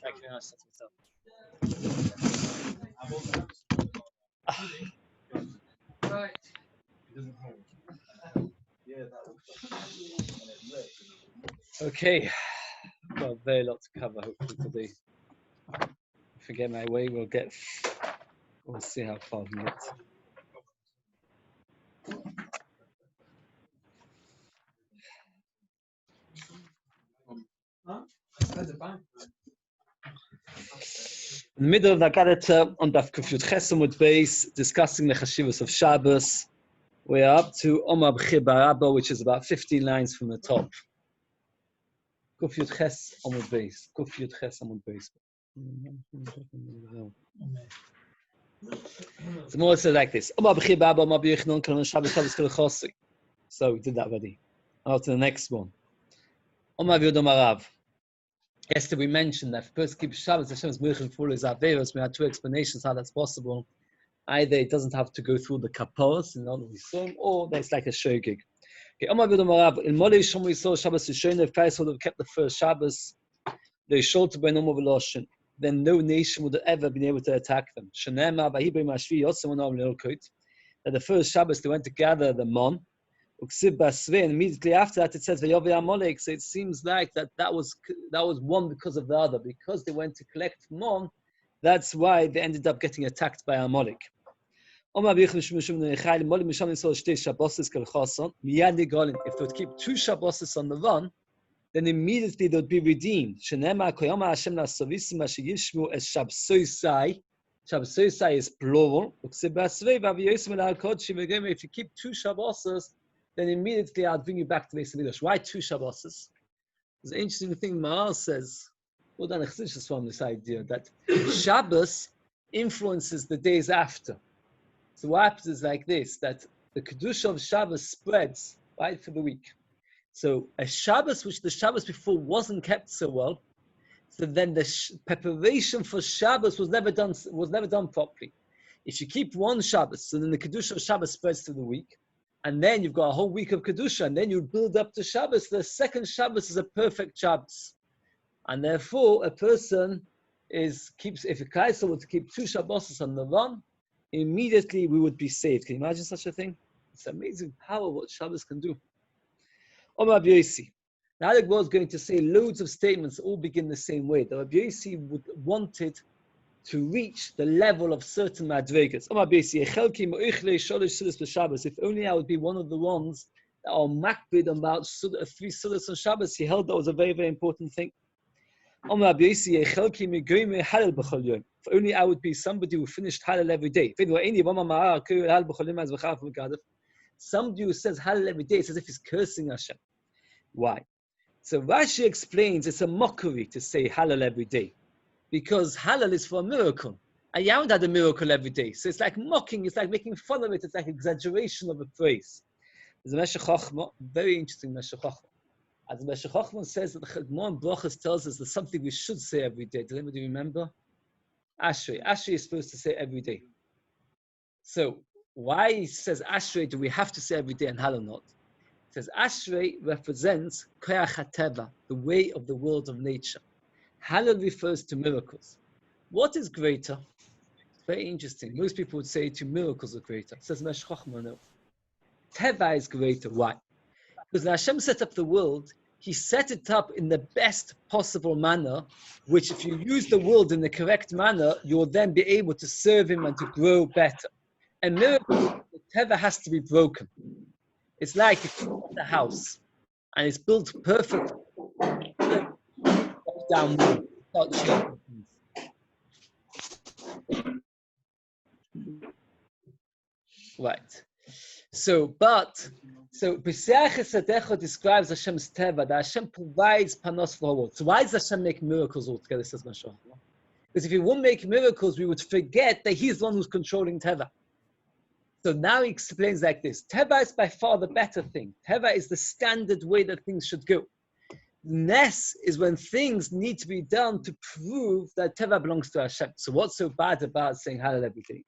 Thank you very much. Okay, got a very lot to cover hopefully today. If I get my way, we'll see how far we get. In the middle of the Gadata on Daf Kufyut Chesamut base, discussing the Chashivas of Shabbos. We are up to Omar B'chir Barabba, which is about 15 lines from the top. Kufyut Ches Amud base. Kufyut Ches Amud base. The more says like this. Omar B'chir Barabba, Omar B'yichnon, Kalman Shabbos, Shabbos Kelchosi. So we did that already. Now to the next one. Omar B'yodom Arav. Yesterday we mentioned that if a person keeps Shabbos, Hashem's Milchim for his Averos. We had two explanations how that's possible. Either it doesn't have to go through the kaporos in order to be sown, or there's like a shogig. Okay, Omar B'yodom Arav. In Molei Shom we saw Shabbos Yishon. If guys would have kept the first Shabbos, they showed to be no more veloshin. Then no nation would have ever been able to attack them. Shenema V'Hibrim Ashvi Yotzim Onav Leilkut. That the first Shabbos they went to gather the mon. And immediately after that it says Vayovi Amalek. So it seems like that was one because of the other. Because they went to collect mon, that's why they ended up getting attacked by Amalek. If they would keep 2 Shabbos on the run, then immediately they would be redeemed. Shabbosai is plural. If you keep 2 Shabbos, then immediately I'll bring you back to Beis Hamikdash. Why 2 Shabbos? There's an interesting thing Maral says. Well done, from this idea that Shabbos influences the days after. So what happens is like this, that the Kedusha of Shabbos spreads right for the week. So a Shabbos, which the Shabbos before wasn't kept so well, so then the preparation for Shabbos was never done properly. If you keep 1 Shabbos, so then the Kedusha of Shabbos spreads through the week, and then you've got a whole week of Kedusha, and then you build up to Shabbos. The second Shabbos is a perfect Shabbos. And therefore, a person if a Kaisel were to keep 2 Shabbos on the run, immediately we would be saved. Can you imagine such a thing? It's amazing power what Shabbos can do. Omar Rabbi Yossi. Now the Gemara is going to say loads of statements all begin the same way. The Rabbi Yossi wanted to reach the level of certain madrigas. Omar Rabbi Yossi, if only I would be one of the ones that are makbid about 3 sudas on Shabbos, he held that was a very, very important thing. Omar Rabbi Yossi, if only I would be somebody who finished Hallel every day. Somebody who says Hallel every day, it's as if he's cursing Hashem. Why? So Rashi explains it's a mockery to say Hallel every day, because Hallel is for a miracle. And you haven't had a miracle every day. So it's like mocking, it's like making fun of it, it's like exaggeration of a praise. There's a Meshech Chochmah, very interesting Meshech Chochmah. As the Meshech Chochmah says that the Gemara in Brachos tells us there's something we should say every day. Does anybody remember? Ashrei. Ashrei is supposed to say every day. So why he says Ashrei do we have to say every day and Hallel not? It says Ashrei represents Koyach HaTeva, the way of the world of nature. Hallel refers to miracles. What is greater? It's very interesting. Most people would say 2 miracles are greater. It says Meshech Chochmah, no. Teva is greater. Why? Because when Hashem set up the world, He set it up in the best possible manner, which if you use the world in the correct manner, you will then be able to serve Him and to grow better. And miracle, the Teva has to be broken. It's like if you build a house and it's built perfect, down right. So B'seach Esadecha describes Hashem's Teva, that Hashem provides panos for the world. So why does Hashem make miracles altogether, says Mashach? Because if He wouldn't make miracles, we would forget that He's the one who's controlling Teva. So now He explains like this. Teva is by far the better thing. Teva is the standard way that things should go. Ness is when things need to be done to prove that Teva belongs to Hashem. So what's so bad about saying Hallel every day?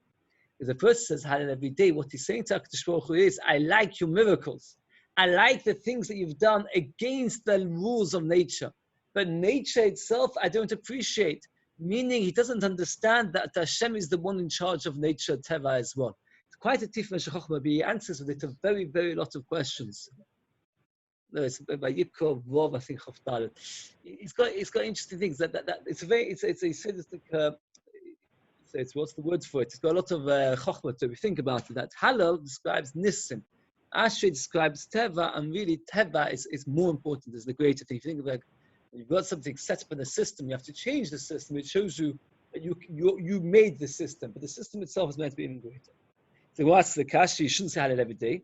If the person says Hallel every day, what he's saying to HaKadosh Baruch Hu is, I like your miracles. I like the things that you've done against the rules of nature. but nature itself I don't appreciate. Meaning he doesn't understand that Hashem is the one in charge of nature, Teva as well. It's quite a tifnei shechachma, but he answers with it a very, very lot of questions. No, it's by Yipko Vov, I think Chavdal. It's got interesting things. That it's a very it's a sadistic. It's what's the word for it? It's got a lot of chokhmah to it. We think about it. That Halal describes Nissim, Ashrei describes Teva, and really Teva is more important. Is the greater thing. If you think about when you've got something set up in a system, you have to change the system. It shows you that you made the system, but the system itself is meant to be even greater. So what's the kashi? You shouldn't say Halal every day.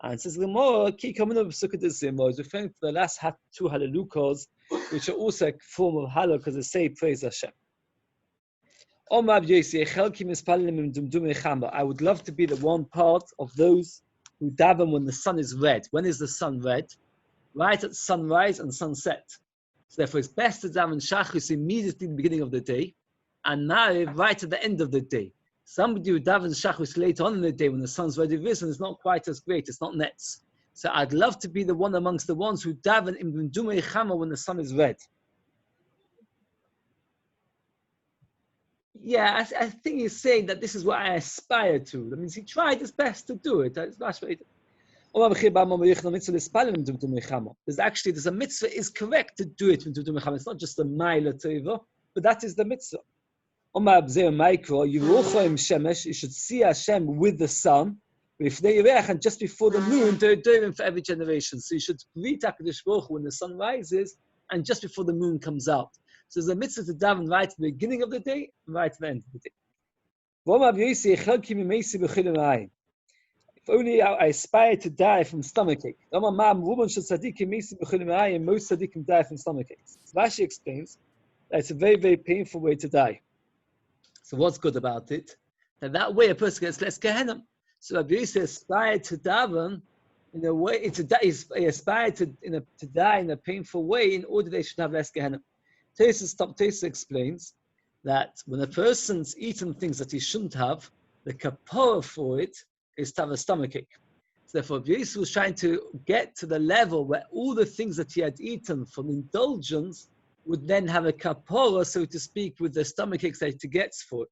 And it says the more key coming up is referring to the last two Hallelujahs, which are also a form of Halal because they say praise Hashem. I would love to be the one part of those who daven when the sun is red. When is the sun red? Right at sunrise and sunset. So therefore it's best to daven Shachris immediately in the beginning of the day, and Ma'ariv right at the end of the day. Somebody who davens Shachris later on in the day when the sun's already risen is not quite as great. It's not nets. So I'd love to be the one amongst the ones who daven in Dumei Chama when the sun is red. Yeah, I think he's saying that this is what I aspire to. That means he tried his best to do it. There's actually there's a mitzvah is correct to do it. It's not just a mile teva, but that is the mitzvah. You should see Hashem with the sun, and just before the moon, for every generation. So you should greet HaKadosh Baruch Hu when the sun rises and just before the moon comes out. So there's a mitzvah to daven right at the beginning of the day and right at the end of the day. If only I aspire to die from stomachache. Most tzaddikim die from stomachaches. Rashi explains that it's a very, very painful way to die. So what's good about it? That way a person gets less Gehenna. So Rabbi Yossi aspired to daven in a way, he aspired to die in a painful way in order they should have less Gehenna. Tesa explains that when a person's eaten things that he shouldn't have, the kapara for it is to have a stomachache. So therefore, Yosef was trying to get to the level where all the things that he had eaten from indulgence would then have a kapara, so to speak, with the stomachaches that he gets for it.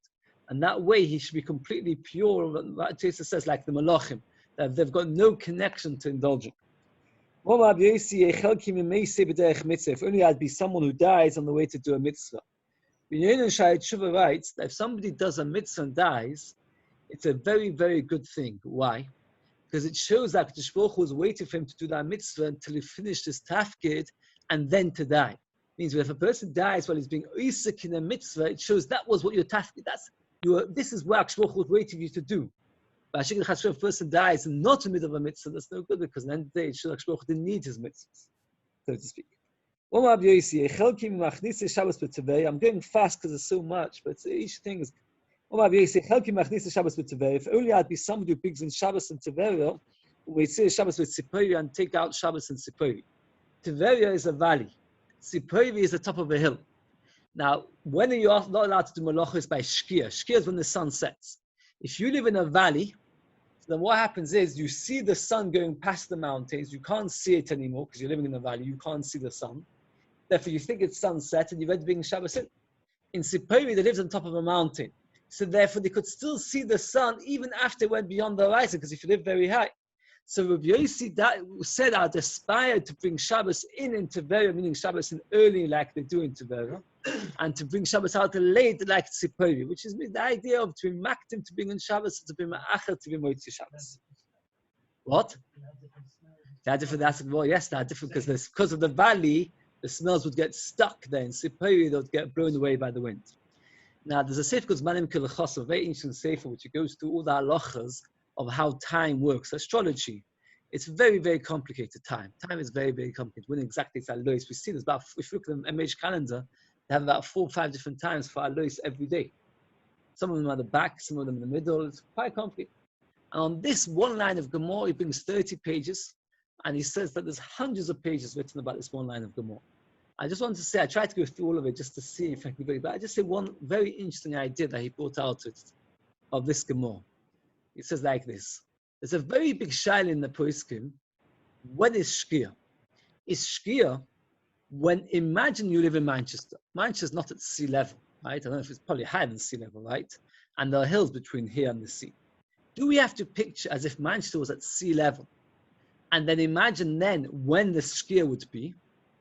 And that way he should be completely pure, what Tesa says, like the malachim, that they've got no connection to indulgence. If only I'd be someone who dies on the way to do a mitzvah. Tshuva writes that if somebody does a mitzvah and dies, it's a very, very good thing. Why? Because it shows that the Baruch Hu was waiting for him to do that mitzvah until he finished his tafkid and then to die. It means if a person dies while he's being isik in a mitzvah, it shows that was what your tafkid, this is what Baruch Hu was waiting for you to do. But if a person dies and not in the middle of a mitzvah, that's no good because at the end of the day, Baruch Hu didn't need his mitzvahs, so to speak. I'm going fast because there's so much, but each thing is. If only I'd be somebody who brings in Shabbos and Tiberia, we say Shabbos with Sipori and take out Shabbos and Sipori. Tiberia is a valley. Sipori is the top of a hill. Now, when are you not allowed to do malachos by Shkia? Shkia is when the sun sets. If you live in a valley, then what happens is you see the sun going past the mountains. You can't see it anymore because you're living in a valley. You can't see the sun. Therefore, you think it's sunset and you're ready to bring Shabbos in. In Sipori, they lived on top of a mountain. So therefore, they could still see the sun even after it went beyond the horizon, because if you live very high. So Rabbi Yossi said, I'd aspire to bring Shabbos in Tiberia, meaning Shabbos in early like they do in Tiberia, and to bring Shabbos out late like Tzipori, which is the idea of to be maktim to bring in Shabbos, to be ma'acher, to be moitzi Shabbos. What? They're different. Yes, they're different because of the valley, the smells would get stuck there. In Tzipori, they would get blown away by the wind. Now, there's a sefer called Zmanim Kelechos, a very ancient sefer, which goes through all the halachas of how time works, astrology. It's very, very complicated time. Time is very, very complicated. When exactly it's Alois, we see there's about, if you look at the MH calendar, they have about 4 or 5 different times for Alois every day. Some of them are the back, some of them in the middle. It's quite complicated. And on this one line of Gemara, he brings 30 pages, and he says that there's hundreds of pages written about this one line of Gemara. I just wanted to say, I tried to go through all of it just to see if I can go, but I just say one very interesting idea that he brought out of this Gemara. It says like this. There's a very big shaila in the Poskim. What is Shkia? Is Shkia Imagine you live in Manchester. Manchester's not at sea level, right? I don't know if it's probably higher than sea level, right? And there are hills between here and the sea. Do we have to picture as if Manchester was at sea level? And then imagine then when the Shiur would be?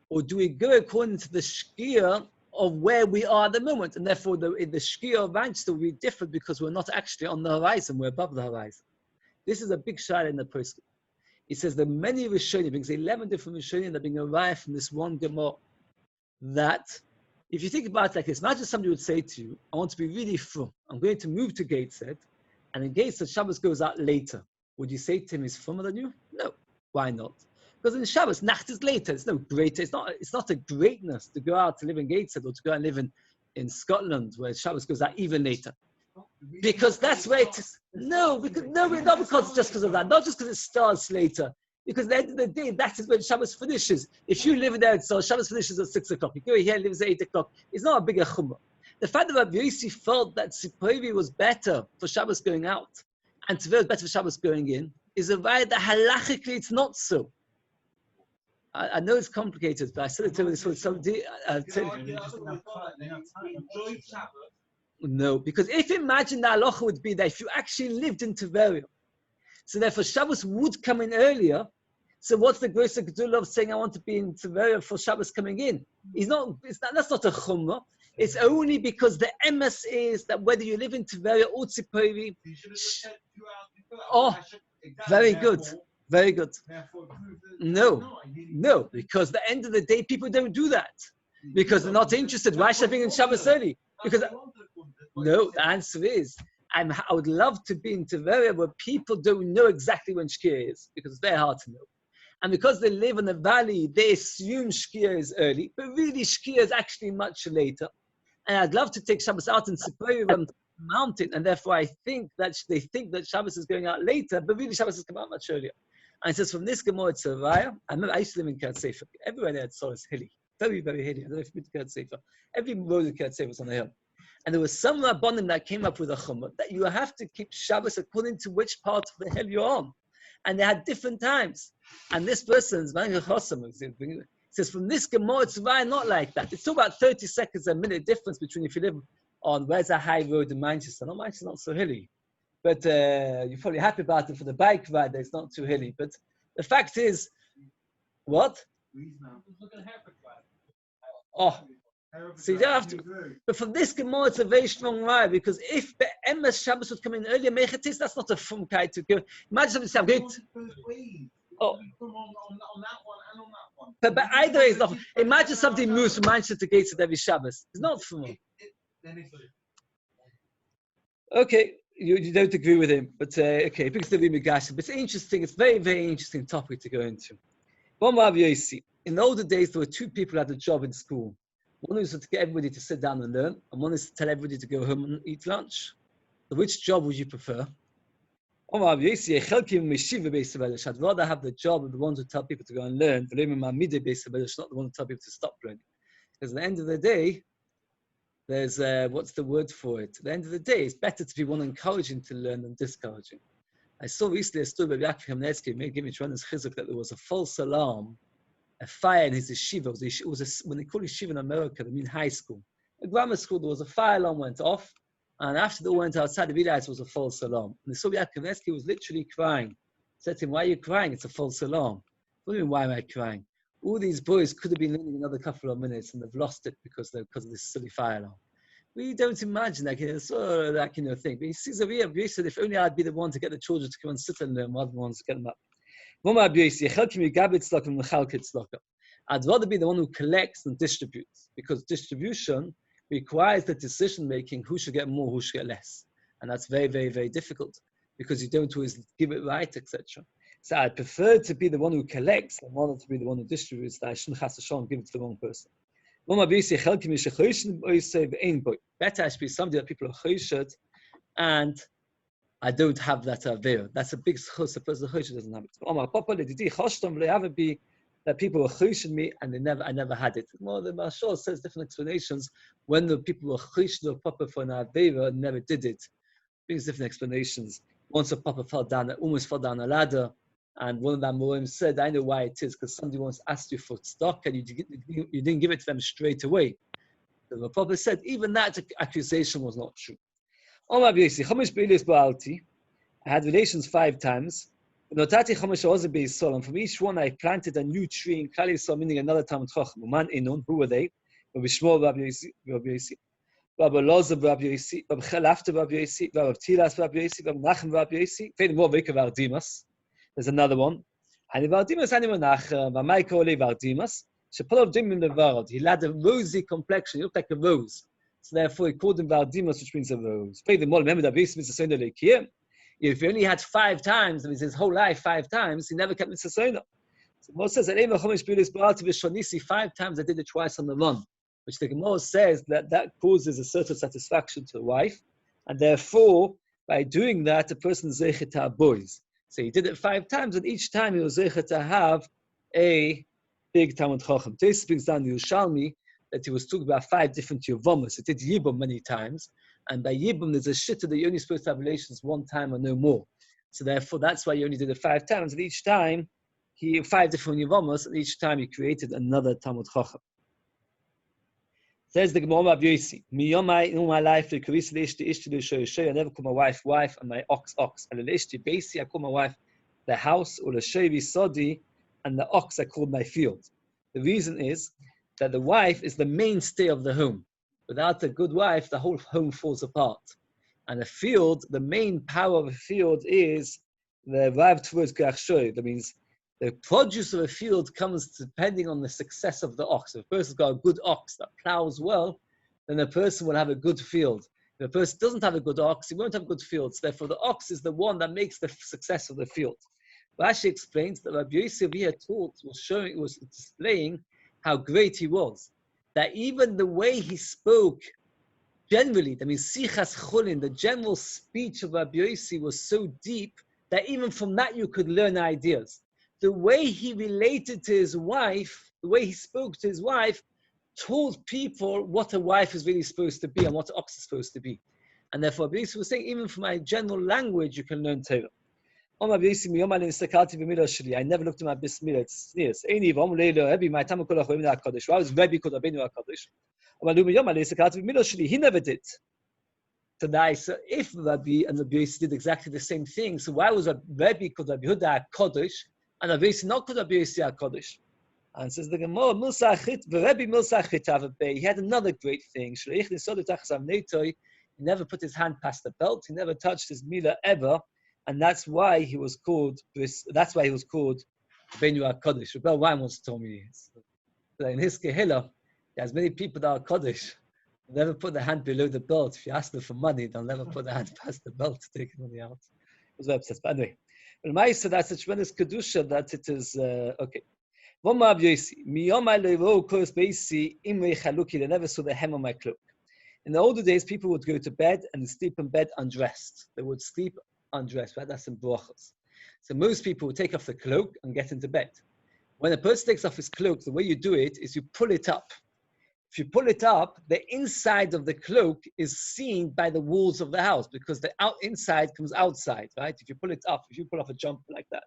Or do we go according to the Shiur of where we are at the moment? And therefore, the Shiur of Manchester will be different because we're not actually on the horizon, we're above the horizon. This is a big shayla in the post. It says that many Rishonim, because 11 different Rishonim that are being arrived from this one Gemara, that if you think about it like this, imagine somebody would say to you, I want to be really frum. I'm going to move to Gateshead, and in Gateshead, Shabbos goes out later. Would you say to him he's frummer than you? No. Why not? Because in Shabbos, Nacht is later. It's no greater. It's not a greatness to go out to live in Gateshead or to go and live in Scotland where Shabbos goes out even later. Because that's where it is. No, not because just because of that. Not just because it starts later. Because at the end of the day, that is when Shabbos finishes. If you live there, so Shabbos finishes at 6 o'clock. You go here and lives at 8 o'clock. It's not a bigger chumrah. The fact that Rabbi Yossi felt that Tzipovi was better for Shabbos going out and Tzivir was better for Shabbos going in is a right that halachically it's not so. I know it's complicated, but I said it to this with somebody. No, because if imagine the halacha would be that if you actually lived in Tiberia, so therefore Shabbos would come in earlier. So what's the grace of Gedula of saying I want to be in Tiberia for Shabbos coming in? That's not a chumrah. It's only because the emes is that whether you live in Tiberia or Tzipori. Oh, very good. Very good. No, because at the end of the day, people don't do that. Because they're not interested. Why should I be in Shabbos early? Because, no, the answer is, I would love to be in Tiberia where people don't know exactly when Shiur is, because it's very hard to know. And because they live in the valley, they assume Shiur is early, but really Shiur is actually much later. And I'd love to take Shabbos out in Sepurim mountain, and therefore I think that they think that Shabbos is going out later, but really Shabbos has come out much earlier. And it says from this Gemara to Raya, I used to live in Kiryat Sefer. Everywhere there it's always hilly, very, very hilly. I don't know if you've been to Kiryat Sefer. Every road in Kiryat Sefer was on a hill. And there was some Rabbanim that came up with a chumrah that you have to keep Shabbos according to which part of the hill you're on. And they had different times. And this person's says from this Gemara to Raya, not like that. It's still about 30 seconds, a minute difference between if you live on where's a high road in Manchester. No, Manchester's not so hilly. But you're probably happy about it for the bike ride, that it's not too hilly. But the fact is, what? Oh, so you don't have to. But from this Gemara, it's a very strong ride, because if the Emes Shabbos would come in earlier, Mechatis, that's not a fun kite to go. Imagine somebody saying, I'm going to. Oh. But either way, it's not. Imagine somebody moves from Manchester to Gateshead every Shabbos. It's not fun. Okay. You don't agree with him, but okay, because but it's interesting. It's very, very interesting topic to go into. In the older days, there were two people who had a job in school. One was to get everybody to sit down and learn, and one is to tell everybody to go home and eat lunch. So which job would you prefer? I'd rather have the job of the ones who tell people to go and learn, not the one who tell people to stop learning. Because at the end of the day, there's, what's the word for it? At the end of the day, it's better to be one encouraging to learn than discouraging. I saw recently a story by Yaakov Hamnetsky, may give me tremendous chizuk, that there was a false alarm, a fire in his yeshiva. When they call yeshiva in America, they mean high school. A grammar school, there was a fire alarm went off, and after they all went outside, they realized it was a false alarm. And they saw Yaakov Hamnetsky was literally crying. I said to him, why are you crying? It's a false alarm. What do you mean, why am I crying? All these boys could have been learning another couple of minutes, and they've lost it because of this silly fire alarm. We don't imagine that, thing. But he sees a real abuse that if only I'd be the one to get the children to come and sit and learn, rather than the ones to get them up. I'd rather be the one who collects and distributes, because distribution requires the decision making who should get more, who should get less. And that's very, very, very difficult, because you don't always give it right, etc. So I prefer to be the one who collects and rather to be the one who distributes, that I shouldn't have to give it to the wrong person. Better I should be somebody that people are choished, and I don't have that avera. That's a big schus. The person who doesn't have it. Be that people were choished me, and I never had it. Well, the Mashal says different explanations. When the people were choished or papa for an avera and never did it, brings different explanations. Once a papa almost fell down a ladder, And one of the Amorim said, I know why it is, because somebody once asked you for stock and you didn't give it to them straight away. So the Prophet said, even that accusation was not true. I had relations 5 times. And from each one I planted a new tree in Klal Yisrael, meaning another Talmud Chacham. Who were they? Rabbi Shmuel, Rabbi Yossi, Rabbi Loza, Rabbi Yossi, Rabbi Chalafta, Rabbi Yossi, Rabbi Tilas, Rabbi Yossi, Rabbi Nachem, Rabbi Yossi. There's another one. He had a rosy complexion. He looked like a rose. So therefore, he called him Vardimas, which means a rose. If he only had 5 times, that means his whole life 5 times, he never kept Mitzvah Soina. So Moses says, 5 times I did it twice on the run, which the Gemara says that causes a certain satisfaction to the wife, and therefore, by doing that, the person is zeichet to have boys. So he did it 5 times, and each time he was zeichet to have a big Talmud Chacham. This brings down the Yerushalmi that he was talking about 5 different Yevomas. He did Yibum many times, and by Yibum there's a shitta that you're only supposed to have relations 1 time or no more. So therefore, that's why you only did it 5 times, and each time, 5 different Yevomas, and each time he created another Talmud Chacham. Says the Gemara of Yossi, in my life, I never call my wife, and my ox. And I call my wife the house, or the shevi sodi, and the ox I call my field. The reason is that the wife is the mainstay of the home. Without a good wife, the whole home falls apart. And a field, the main power of a field is the Rav towards Krachshoy. That means the produce of a field comes depending on the success of the ox. If a person's got a good ox that plows well, then the person will have a good field. If a person doesn't have a good ox, he won't have good fields. Therefore, the ox is the one that makes the success of the field. Rashi explains that Rabbi Yosef here was displaying how great he was. That even the way he spoke, generally, that means Sichas Chulin, the general speech of Rabbi Yossi was so deep that even from that you could learn ideas. The way he related to his wife, the way he spoke to his wife, told people what a wife is really supposed to be and what an ox is supposed to be. And therefore, Rabbi Yossi was saying, even from my general language, you can learn Torah. I never looked at my bismillah. It's sneers. I was Rebbe called Rabbeinu HaKadosh. He never did. So if Rabbi and Rabbi Yossi did exactly the same thing, so why was Rebbe called Rabbi Yehuda HaKadosh and Rabbi Yossi not called Rabbi Yossi HaKadosh? And says the Gemara, he had another great thing. He never put his hand past the belt. He never touched his milah ever. And that's why he was called Rabbeinu HaKadosh. Rebel Wine once told me that in his Kehillah, there's many people that are Kaddish. They'll never put their hand below the belt. If you ask them for money, they'll never put their hand past the belt to take money out. It was very upset. But anyway, Maisa, that's a tremendous Kedusha that it is, okay. One more Yossi. They never saw the hem of my cloak. In the older days, people would go to bed and sleep in bed undressed. They would sleep undressed, right? That's in brachos. So most people would take off the cloak and get into bed. When a person takes off his cloak, the way you do it is you pull it up. If you pull it up, the inside of the cloak is seen by the walls of the house because the inside comes outside, right? If you pull it up, if you pull off a jumper like that.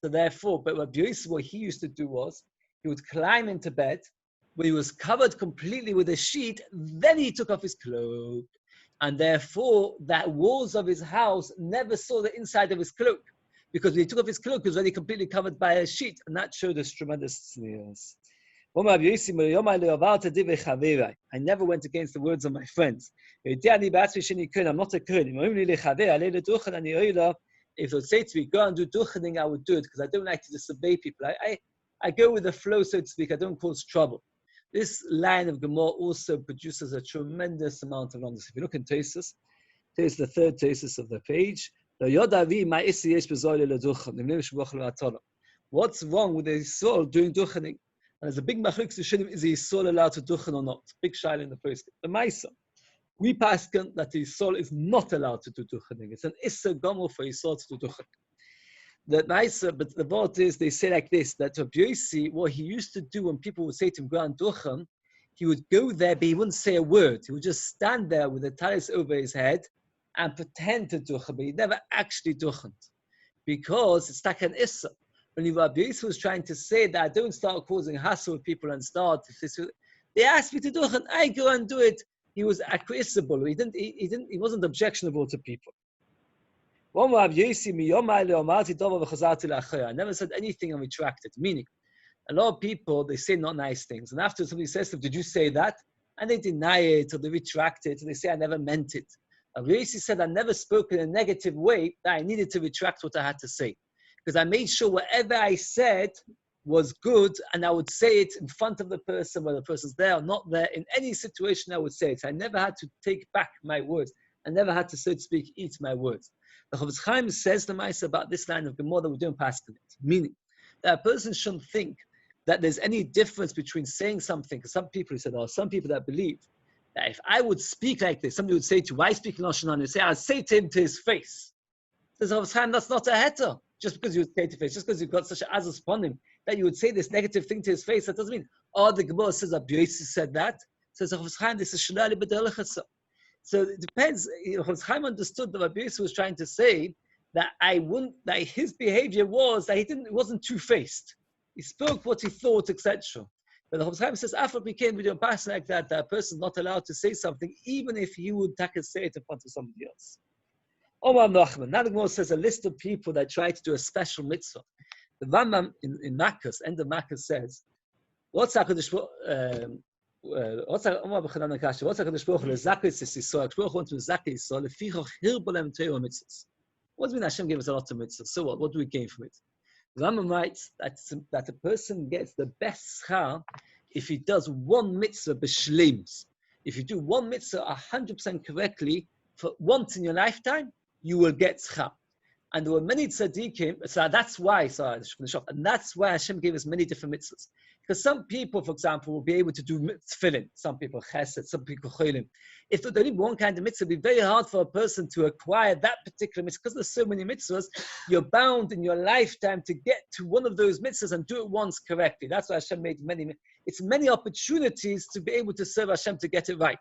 So therefore, but Rabbi Yossi, what he used to do was, he would climb into bed, where he was covered completely with a sheet, then he took off his cloak. And therefore, the walls of his house never saw the inside of his cloak. Because when he took off his cloak, he was already completely covered by a sheet. And that showed us tremendous sneers. I never went against the words of my friends. I'm not a kohen. If they would say to me, go and do duchening, I would do it, because I don't like to disobey people. I go with the flow, so to speak. I don't cause trouble. This line of Gemara also produces a tremendous amount of numbers. If you look in Tesis, here's the third Tesis of the page. What's wrong with a soul doing duchening? And there's a big machlokes yeshinim, is the soul allowed to duchen or not? Big shaila in the first. The Maisa, we paskin that the soul is not allowed to do duchening. It's an issa gomel for his soul to do duchening. The Maisa, but the vote is, they say like this, that Rabbi Yossi, what he used to do when people would say to him, go and duchen, he would go there, but he wouldn't say a word. He would just stand there with the talis over his head and pretend to duchen, but he never actually duchened. because it's like an issa. When Rabbi Yosef was trying to say that I don't start causing hassle with people and start, they asked me to do it, and I go and do it. He was acquiesceable. He wasn't objectionable to people. I never said anything and retracted. Meaning, a lot of people, they say not nice things. And after somebody says to them, did you say that? And they deny it or they retract it. And they say, I never meant it. Rabbi Yossi said, I never spoke in a negative way that I needed to retract what I had to say. Because I made sure whatever I said was good and I would say it in front of the person, whether the person's there or not there. In any situation, I would say it. I never had to take back my words. I never had to, so to speak, eat my words. The Chofetz Chaim says the Maisa about this line of Gemara that we don't pass to it. Meaning that a person shouldn't think that there's any difference between saying something. Because some people, he said, or some people that believe that if I would speak like this, somebody would say to you, why speak in Lashon Hara? You say, I'll say to him to his face. Says Chofetz Chaim, that's not a heter. Just because you would say to his face, just because you've got such an azus upon him, that you would say this negative thing to his face, that doesn't mean, oh, the Gemara says Rabbi Yossi said that. Says Chofetz Chaim, this is Shalali B'Delechasa. So it depends. Chofetz Chaim understood that Rabbi Yossi was trying to say that that his behavior was that he wasn't two-faced. He spoke what he thought, etc. But the Chofetz Chaim says, after became with a person like that, that a person is not allowed to say something, even if he would say it in front of somebody else. Omar Nachman. Now the Gemara says a list of people that try to do a special mitzvah. The Rambam in Makkas, end of Makkas says, what's HaKadosh Baruch Hu l'zakis Yisrael? HaKadosh Baruch Hu wants to zakis Yisrael lefichach hirbo lehem Torah mitzvahs. What does it mean Hashem gave us a lot of mitzvahs? So what? What do we gain from it? The Rambam writes that a person gets the best schar if he does one mitzvah b'shleimus. If you do one mitzvah 100% correctly for once in your lifetime, you will get schar. And there were many tzaddikim, so that's why Hashem gave us many different mitzvahs. Because some people, for example, will be able to do tefillin, some people chesed, some people cholim. If there's only one kind of mitzvah, it'll be very hard for a person to acquire that particular mitzvah. Because there's so many mitzvahs, you're bound in your lifetime to get to one of those mitzvahs and do it once correctly. That's why Hashem made it's many opportunities to be able to serve Hashem to get it right.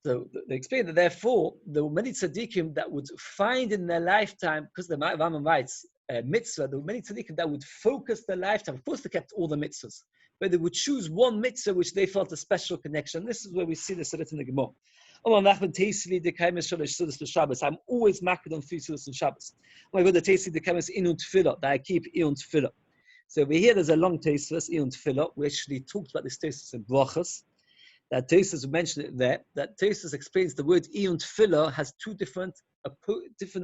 So they explain that therefore there were many tzaddikim that would find in their lifetime, because the Rambam writes mitzvah, there were many tzaddikim that would focus their lifetime. Of course, they kept all the mitzvahs, but they would choose one mitzvah which they felt a special connection. This is where we see this in the Gemara. I'm always maked on 3 sudas on Shabbos. Oh my God, the tasty the kaimis inun tefillah that I keep inun tefillah. So over here, there's a long tasteless inun tefillah. We actually talked about this tasteless in brachas. That Tosfos mentioned it there. That Tosfos explains the word iyun tefillah has two different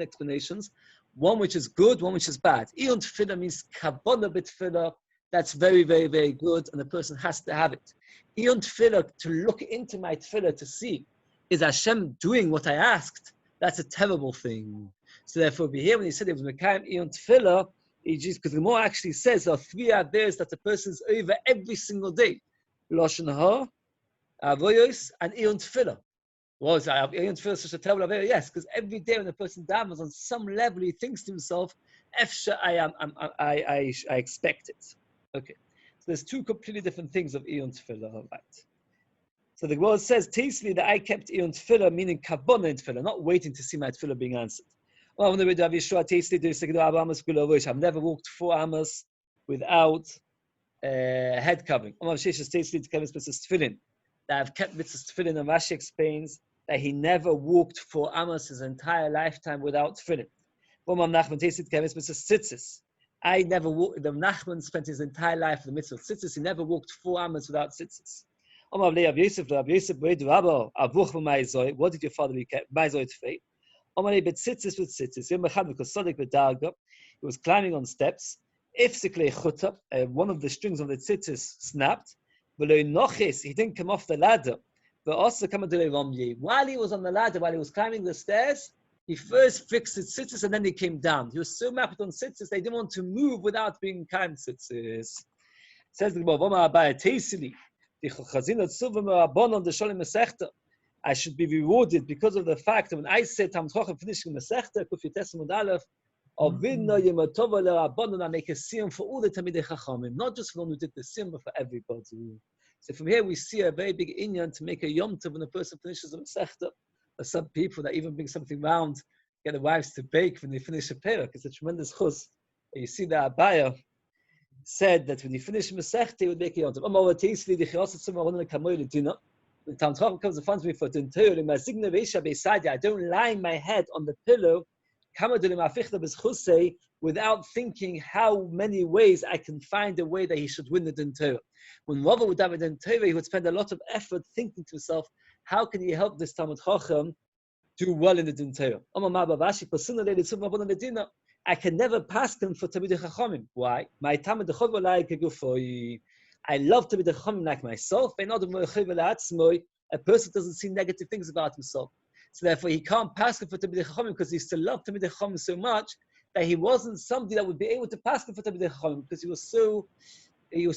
explanations. One which is good, one which is bad. Iyun tefillah means kavanah b'tefillah. That's very, very, very good, and the person has to have it. Iyun tefillah, to look into my tefillah to see, is Hashem doing what I asked? That's a terrible thing. So therefore, over here, when he said it was mekayim iyun tefillah, because the Gemara actually says there are 3 averos that the person is over every single day. Lashon hara, avoyos, and iyun tefillah. Well, iyun tefillah is such a terrible avera? Yes, because every day when a person davens, on some level he thinks to himself, "Efsha, I expect it." Okay, so there's 2 completely different things of iyun tefillah, right? So the Gemara says, "Tasely that I kept iyun tefillah, meaning kavanah in tefillah, not waiting to see my tefillah being answered." Well, I've never walked 4 amas without head covering. That I've kept mitzvahs tefillin, and Rashi explains that he never walked 4 amas his entire lifetime without tefillin. I never walked. The Nachman spent his entire life in the mitzvah of tzitzis. He never walked 4 amas without tzitzis. What did your father be kept? He was climbing on steps. If one of the strings of the tzitzis snapped, he didn't come off the ladder. While he was on the ladder, while he was climbing the stairs, he first fixed his tzitzis and then he came down. He was so mapped on tzitzis, they didn't want to move without being climbed tzitzis. Says the Gemara, I should be rewarded because of the fact that when I said Tam Chochem finishing Masechta, Kufi Tesmud Aleph, I make a siyum for all the Talmidei Chachamim, not just for one who did the siyum, but for everybody. So from here we see a very big inyan to make a yom tov when a person finishes a Masechta. There's some people that even bring something round get the wives to bake when they finish a perek. It's a tremendous chus. You see the Abaya said that when you finish Masechta, he would make a yontif. The Talmud Chacham comes and finds me for Tintur, I don't lie my head on the pillow without thinking how many ways I can find a way that he should win the Tintur. When Rava would have a Tintur, he would spend a lot of effort thinking to himself, how can he help this Talmud Chacham do well in the Tintur? I can never pass them for Talmidei Chachamim. Why? My Talmid Chacham I love Talmidei Chachamim like myself. A person doesn't see negative things about himself. So therefore, he can't pass them for Talmidei Chachamim because he still loved Talmidei Chachamim so much that he wasn't somebody that would be able to pass them for Talmidei Chachamim because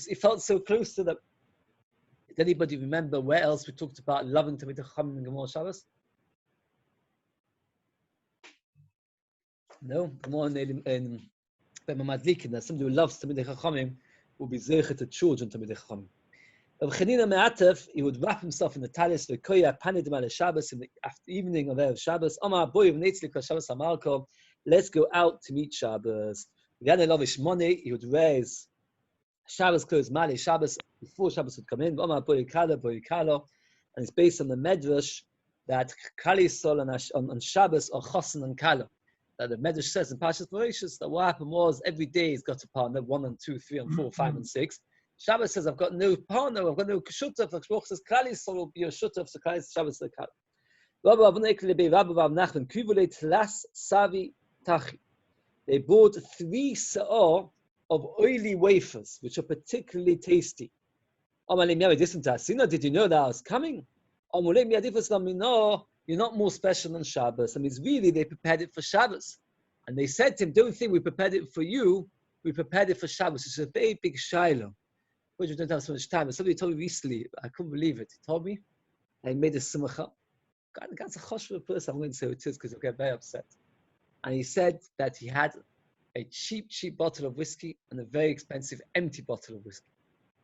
he felt so close to them. Did anybody remember where else we talked about loving Talmidei Chachamim in Gemara Shabbos? No, more in Madlikin, that somebody who loves Talmidei Chachamim will be zeichet to children Talmidei Chachamim. Rav Chanina Me'atef, he would wrap himself in the talis v'koya panidim al Shabbos in the evening of Erev Shabbos. Amar boy v'neitzli kol Shabbos amalko. Let's go out to meet Shabbos. V'gan elavish money. He would raise Shabbos clothes, Mali Shabbos before Shabbos would come in. Amar boy kalo, and it's based on the medrash that Kali Sol on Shabbos or Chosin and Kalo. That the Medrash says in Parshas Bereshis that what happened was every day he's got a partner, 1 and 2, 3 and 4, 5 and 6. Shabbos says I've got no partner, I've got no shutaf. Baruch says Klal Yisrael will be your shutaf. So Klal Yisrael Shabbos the Kal. They bought 3 sa'ah of oily wafers, which are particularly tasty. Did you know that I was coming? You're not more special than Shabbos. I mean, really, they prepared it for Shabbos. And they said to him, don't think we prepared it for you, we prepared it for Shabbos. It's a very big shiloh. Which we don't have so much time. Somebody told me recently, I couldn't believe it. He told me, I made a simcha. God's a choshva person, I'm going to say who it is because he'll get very upset. And he said that he had a cheap bottle of whiskey and a very expensive empty bottle of whiskey.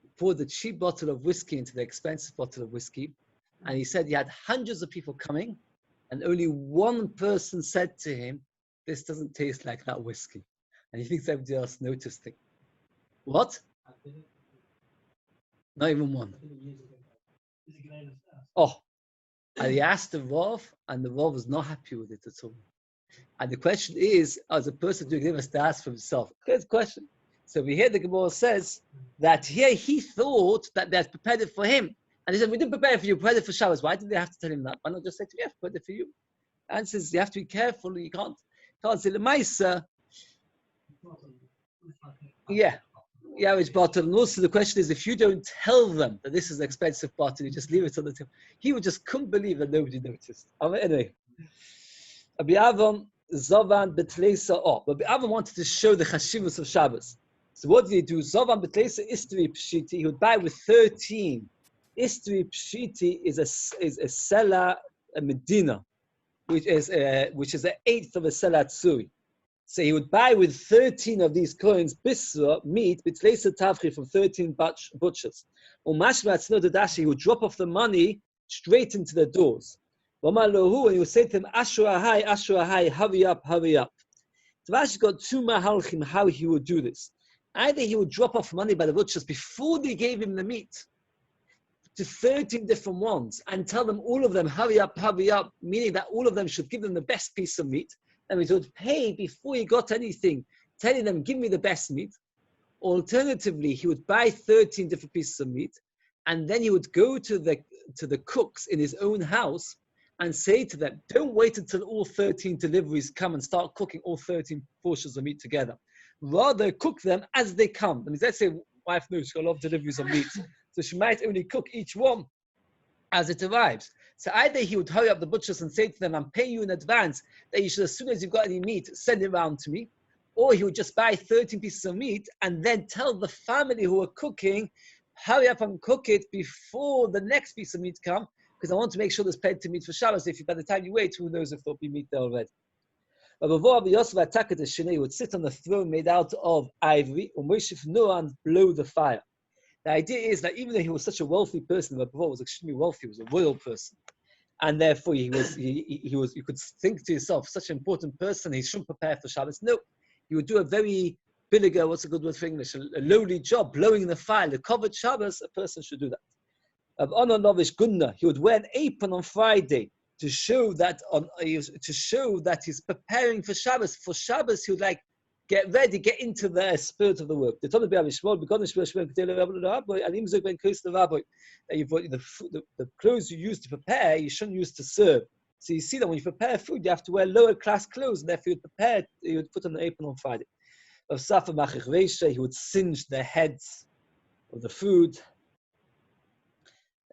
He poured the cheap bottle of whiskey into the expensive bottle of whiskey. And he said he had hundreds of people coming, and only one person said to him, this doesn't taste like that whiskey. And he thinks everybody else noticed it. What? Not even one. Oh, and he asked the Rav, and the Rav was not happy with it at all. And the question is, as a person doing it, has to ask for himself. Here's the question. So we hear the Gemara says that here he thought that they had prepared it for him. And he said, we didn't prepare it for you, we prepared it for Shabbos. Why did they have to tell him that? Why not just say to me, yeah, prepared it for you? The answer is, you have to be careful. You can't say, Lemaisa. Yeah, which bottle. And also the question is, if you don't tell them that this is an expensive bottle, you just leave it on the table. He would just couldn't believe that nobody noticed. Anyway. Rabbi Avon Zovan Betleisa. Rabbi Avon wanted to show the chashivus of Shabbos. So what did he do? Zovan Betleisa Istri Pshiti. He would buy with 13. Istri Pshiti is a sela, a medina, which is an eighth of a sela tsui. So he would buy with 13 of these coins bisra meat Betleisa Tavchi from 13 butchers. He would drop off the money straight into the doors. And he would say to them, Ashur hurry up, hurry up. Tavash got 2 mahalchim how he would do this. Either he would drop off money by the butchers before they gave him the meat to 13 different ones and tell them, all of them, hurry up, meaning that all of them should give them the best piece of meat. And he would pay before he got anything, telling them, give me the best meat. Alternatively, he would buy 13 different pieces of meat, and then he would go to the cooks in his own house and say to them, don't wait until all 13 deliveries come and start cooking all 13 portions of meat together. Rather, cook them as they come. I mean, let's say wife knows she's got a lot of deliveries of meat, so she might only cook each one as it arrives. So either he would hurry up the butchers and say to them, I'm paying you in advance that you should, as soon as you've got any meat, send it around to me. Or he would just buy 13 pieces of meat and then tell the family who are cooking, hurry up and cook it before the next piece of meat comes, because I want to make sure there's plenty of meat for Shabbos. If by the time you wait, who knows if there'll be meat there already. But before Rabbi Yosef attacked the Shnei, he would sit on the throne made out of ivory, and blow the fire. The idea is that even though he was such a wealthy person, Rabbi was extremely wealthy, he was a royal person. And therefore, he was. You could think to yourself, such an important person, he shouldn't prepare for Shabbos. No, he would do a very billiger, what's a good word for English? A lowly job, blowing the file. The covered Shabbos, a person should do that. He would wear an apron on Friday to show that he's preparing for Shabbos. For Shabbos, he would get ready, get into the spirit of the work. The clothes you use to prepare, you shouldn't use to serve. So you see that when you prepare food, you have to wear lower class clothes, and therefore you would put on an apron on Friday. He would singe the heads of the food.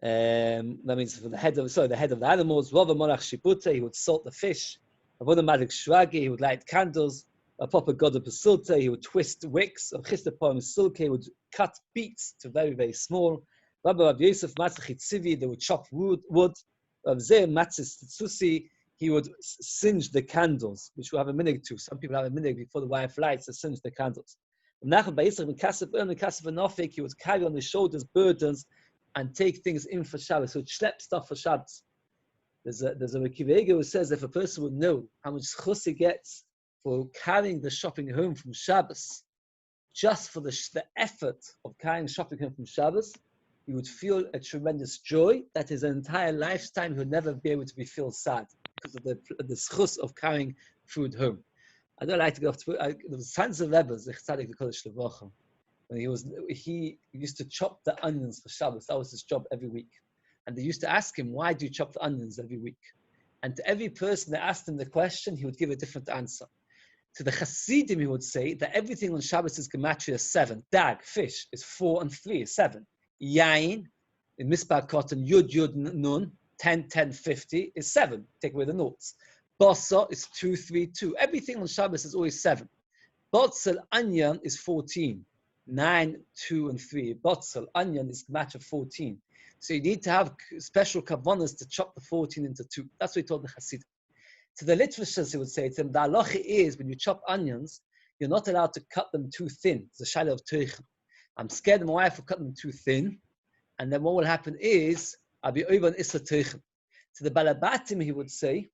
That means for the head of the animals. He would salt the fish. He would light candles. A proper god of Basilta, he would twist wicks of Chistapom silk, he would cut beets to very, very small. Rabbi Yosef Matzachitzivi, they would chop wood. Zeh Matzis Tsusi, he would singe the candles, which we have a minute to. Some people have a minute before the wife lights to singe the candles. He would carry on his shoulders burdens and take things in for Shabbos. He would schlep stuff for Shabbos. There's a Rekiva who says if a person would know how much chus he gets for carrying the shopping home from Shabbos, just for the effort of carrying shopping home from Shabbos, he would feel a tremendous joy that his entire lifetime he would never be able to feel sad because of the schus of carrying food home. I don't like to go off to there was sons of Rebbe's, when he used to chop the onions for Shabbos. That was his job every week. And they used to ask him, why do you chop the onions every week? And to every person that asked him the question, he would give a different answer. To the Hasidim, he would say that everything on Shabbos is gematria 7. Dag, fish, is 4 and 3 is 7. Yain, in Mispar Cotton, Yud Nun, 10, 10, 50 is 7. Take away the notes. Bosa is 2, 3, 2. Everything on Shabbos is always 7. Botzel Anyan is 14. 9, 2, and 3. Botzel Anyan is gematria 14. So you need to have special kavanas to chop the 14 into 2. That's what he told the Hasidim. To the Litvishers, he would say to them, the halacha is when you chop onions, you're not allowed to cut them too thin. It's a shaila of teichen. I'm scared that my wife will cut them too thin, and then what will happen is I'll be over on issa teichen. To the Balabatim, he would say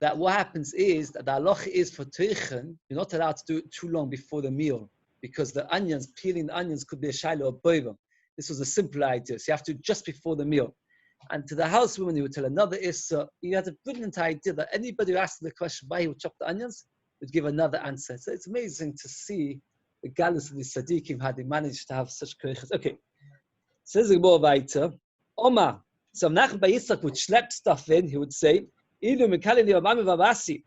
that what happens is that the halacha is for teichen, you're not allowed to do it too long before the meal, because the onions, peeling the onions could be a shaila of boiva. This was a simple idea, so you have to just before the meal. And to the housewoman, he would tell another issa. He had a brilliant idea that anybody who asked the question why he would chop the onions would give another answer. So it's amazing to see the galus of the Sadiqim, how they managed to have such koiches. Okay, says the more weiter. Omar, so Nachman Bar Yitzchak would schlep stuff in. He would say, if Abami Vavasi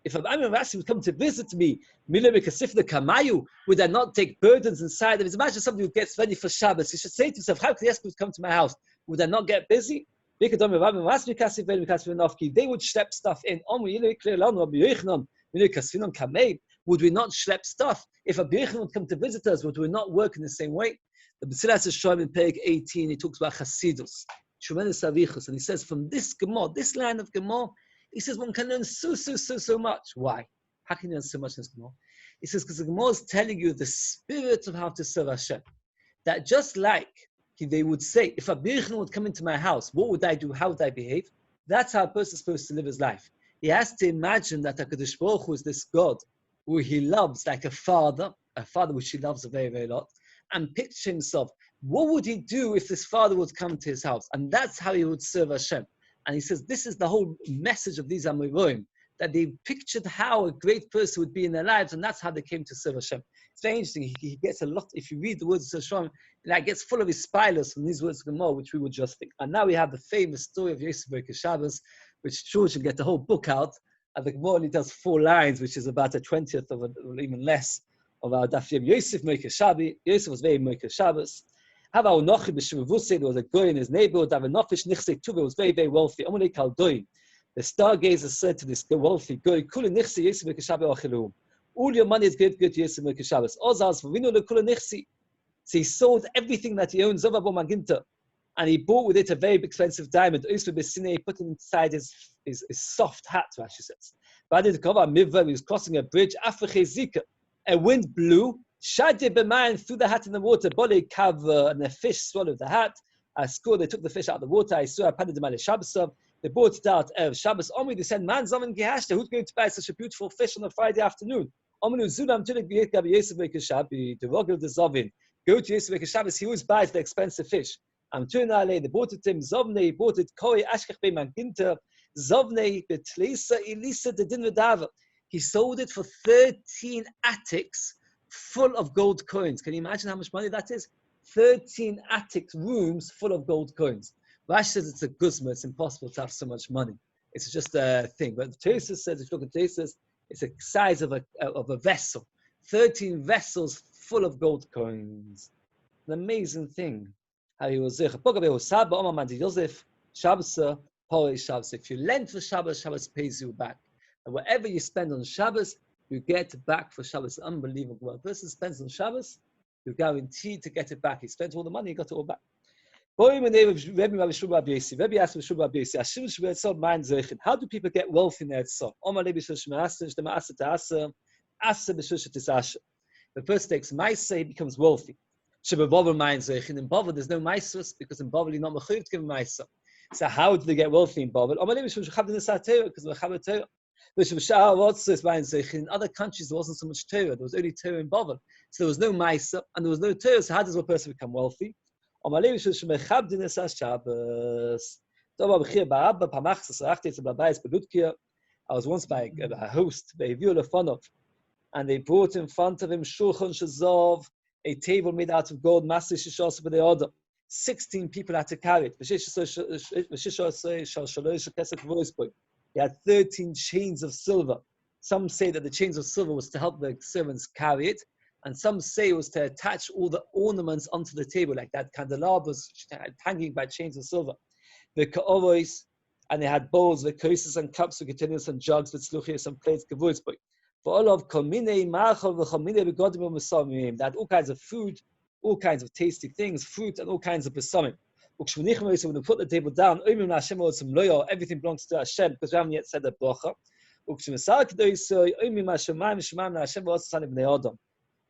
would come to visit me, would I not take burdens inside? Imagine somebody who gets ready for Shabbos. He should say to himself, how could the Esper come to my house? Would I not get busy? They would schlep stuff in. Would we not schlep stuff? If a Birchen would come to visit us, would we not work in the same way? The Basilas is showing in Perek 18, he talks about Chasidus, tremendous avichus, and he says from this Gemara, this line of Gemara, he says one can learn so much. Why? How can you learn so much in this Gemara? He says because the Gemara is telling you the spirit of how to serve Hashem. That just like they would say, if a Birchen would come into my house, what would I do? How would I behave? That's how a person is supposed to live his life. He has to imagine that HaKadosh Baruch Hu is this God who he loves like a father which he loves a very, very lot, and picture himself, what would he do if this father would come to his house? And that's how he would serve Hashem. And he says, this is the whole message of these Amoraim, that they pictured how a great person would be in their lives, and that's how they came to serve Hashem. It's very interesting. He gets a lot, if you read the words of Hashem, it gets full of his spilers from these words of Gemara, which we would just think. And now we have the famous story of Yosef Berkei Shabbos, which George should get the whole book out. And the Gemara only does 4 lines, which is about a 20th of or even less of our Daf Yom. Yosef Berkei Shabbos. Yosef was very Berkei Shabbos. There was a guy in his neighborhood. He was very, very wealthy. The stargazer said to this wealthy guy, all your money is good to Yosef Berkei Shabbos. So he sold everything that he owns, and he bought with it a very expensive diamond. He put it inside his soft hat, Rashi says. He was crossing a bridge. A wind blew, threw the hat in the water, and the fish swallowed the hat. They took the fish out of the water. They brought it out of Shabbos Omi. They said, "Man, Zaman Gehashta, who's going to buy such a beautiful fish on a Friday afternoon?" Ominu Zunam Tulik Biet Gabi Yosef Bekeshabi, the Rogel the Zovin. Go to Yosef Bekeshabis. He always buys the expensive fish. They bought it to him. Zovne, he bought it. Koi Ashkech Be Manginter. Zovne Betlisa Elisa the Din Vedava. He sold it for 13 attics full of gold coins. Can you imagine how much money that is? 13 attic rooms full of gold coins. Rashi says it's a guzma. It's impossible to have so much money. It's just a thing. But Tosfos says, if you look at Tosfos, it's the size of a vessel. 13 vessels full of gold coins. An amazing thing. How he was If you lend for Shabbos, Shabbos pays you back. And whatever you spend on Shabbos, you get back for Shabbos. Unbelievable. When a person spends on Shabbos, you're guaranteed to get it back. He spent all the money, he got it all back. Rebbe asked how do people get wealth in their tzor? The person takes Maisa, he becomes wealthy. In Bavel, there's no Maisas because in Bavel, you're not mechuyev to give Maisa. So how do they get wealthy in Bavel? Because in other countries, there wasn't so much Torah. There was only Torah in Bavel. So there was no Maisa and there was no Torah. So how does a person become wealthy? I was once by a host, and they brought in front of him Shulchan Shazov, a table made out of gold, 16 people had to carry it. He had 13 chains of silver. Some say that the chains of silver was to help the servants carry it, and some say it was to attach all the ornaments onto the table, like that candelabras hanging by chains of silver. The ka'orois, and they had bowls, the koises and cups, the containers and jugs, with sluchias and plates, kavuzboy. For all of komine ma'achol v'chomine begodim u'mesamim, they had all kinds of food, all kinds of tasty things, fruit, and all kinds of besamim. When they put the table down, everything belongs to Hashem, because we haven't yet said the bracha.